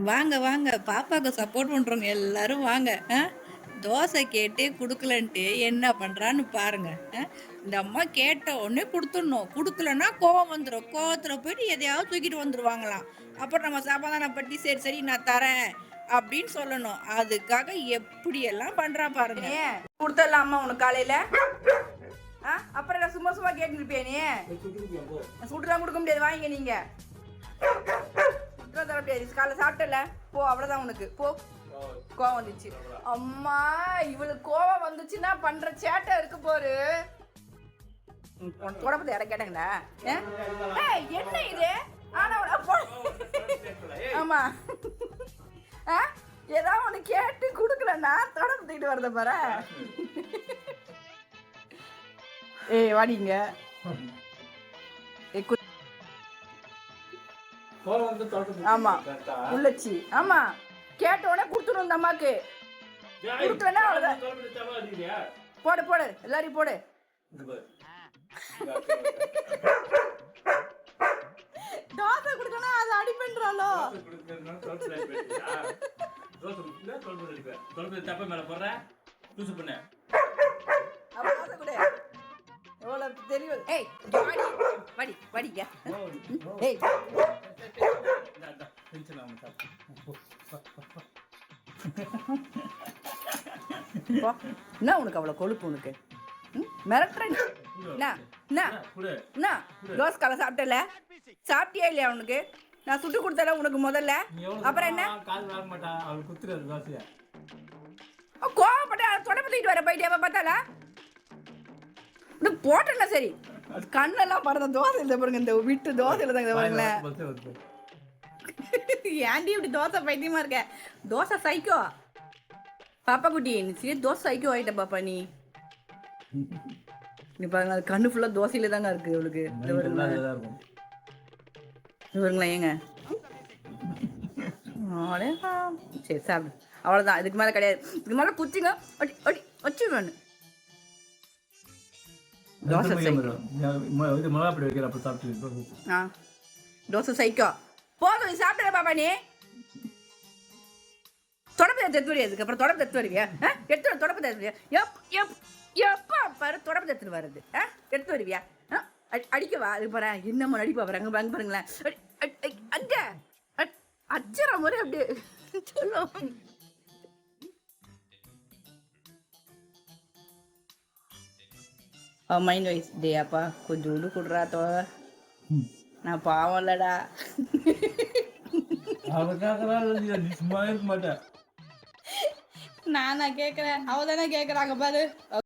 வாங்க வாங்க பாப்பாவுக்கு சப்போர்ட் பண்ணுறவங்க எல்லாரும் வாங்க. தோசை கேட்டு கொடுக்கலன்ட்டு என்ன பண்ணுறான்னு பாருங்க. இந்த அம்மா கேட்ட உடனே கொடுத்துடணும். கொடுக்கலன்னா கோவம் வந்துடும். கோவத்தில் போயிட்டு எதையாவது தூக்கிட்டு வந்துடுவாங்களாம். அப்புறம் நம்ம சமாதானப்படுத்தி சரி சரி நான் தரேன் அப்படின்னு சொல்லணும். அதுக்காக எப்படியெல்லாம் பண்ணுறா பாருங்க. கொடுத்துடலாம் அம்மா உனக்கு காலையில். அப்புறம் நான் சும்மா சும்மா கேட்டு இருப்பேன். நீ சுட்டுலாம் கொடுக்க முடியாது, வாங்க நீங்க. தர முடியாது, காலைல சாப்பிட்டல போ, அவ்வளவுதான் உனக்கு போ. கோவம் வந்துச்சு அம்மா, இவளுக்கு கோவம் வந்துச்சுன்னா பண்ற சேட்டை இருக்கு போரு. தொடப்பத்தை இடம் கேட்டங்களா? என்ன இது? ஆமா, ஏதாவது ஒண்ணு கேட்டு குடுக்கலன்னா தொடப்பத்துக்கிட்டு வரத பாரு. ஏய் வாடிங்க. ஆமா உள்ளச்சி, ஆமா கேட்ட உடனே கொடுத்துடும் இந்த அம்மாக்கு. கொடுக்கலன்னா அவ்வளவுதான். போடு போடு எல்லாரையும் போடு. தோசை கொடுக்கணும் அது அடி பண்றாளோ. எவ்வளவு தெரியும். ஏய் வாடி வாடி வாடிங்க. ஏய் என்ன உனக்கு அவ்வளவு கொழுப்பு? உனக்கு மிரட்டுறேன். தோசை காலை சாப்பிட்டல, சாப்பிட்டியா இல்லையா? உனக்கு நான் சுட்டு கொடுத்தல உனக்கு முதல்ல. அப்புறம் என்ன கோவப்பட்ட தொடப்பத்திட்டு வர போயிட்டு பார்த்தால போட்டல. சரி கண்ணெல்லாம் பாருங்க, தோசை இல்லை பாருங்க, இந்த விட்டு தோசை இல்லை தாங்க பாருங்களேன். ஏன்டி இப்படி தோசை பைத்தியமா இருக்க? தோசை சைக்கோ பாப்பா குட்டி, நீ தோசை சைக்கோ ஆயிட்ட பாப்பா. நீ பாருங்க, அது கண்ணு ஃபுல்லா தோசையில தாங்க இருக்கு இவளுக்கு. இவருங்களா ஏங்க? சரி சாப்பிடு, அவ்வளோதான். இதுக்கு மேலே கிடையாது. இதுக்கு மேலே குச்சிங்க வச்சுருவேன். தோசை தோசை சைக்கோ போதும். நீ சாப்பிடுற பாப்பா. நீ தொடப்பத்தை எடுத்து வரியா? அதுக்கப்புறம் தொடப்பத்தை எடுத்து வருவியா? எடுத்து தொடப்பத்தை எடுத்து வரியா? எப்போ பாரு தொடப்பத்தை எடுத்துட்டு வருது. எடுத்து வருவியா? அடிக்கவா? அது பாரு என்னம்மா அடிப்பா பாரு. அங்கே அங்கே பாருங்களேன். அங்கே அச்சர முறை அப்படியே சொல்லுவோம். மைண்ட் வைஸ் டேப்பா கொஞ்சம் விடு கொடுறா தோ. நான் பாவம் இல்லடா. நானா கேட்குறேன், அவ தானே கேட்குறாங்க பாரு.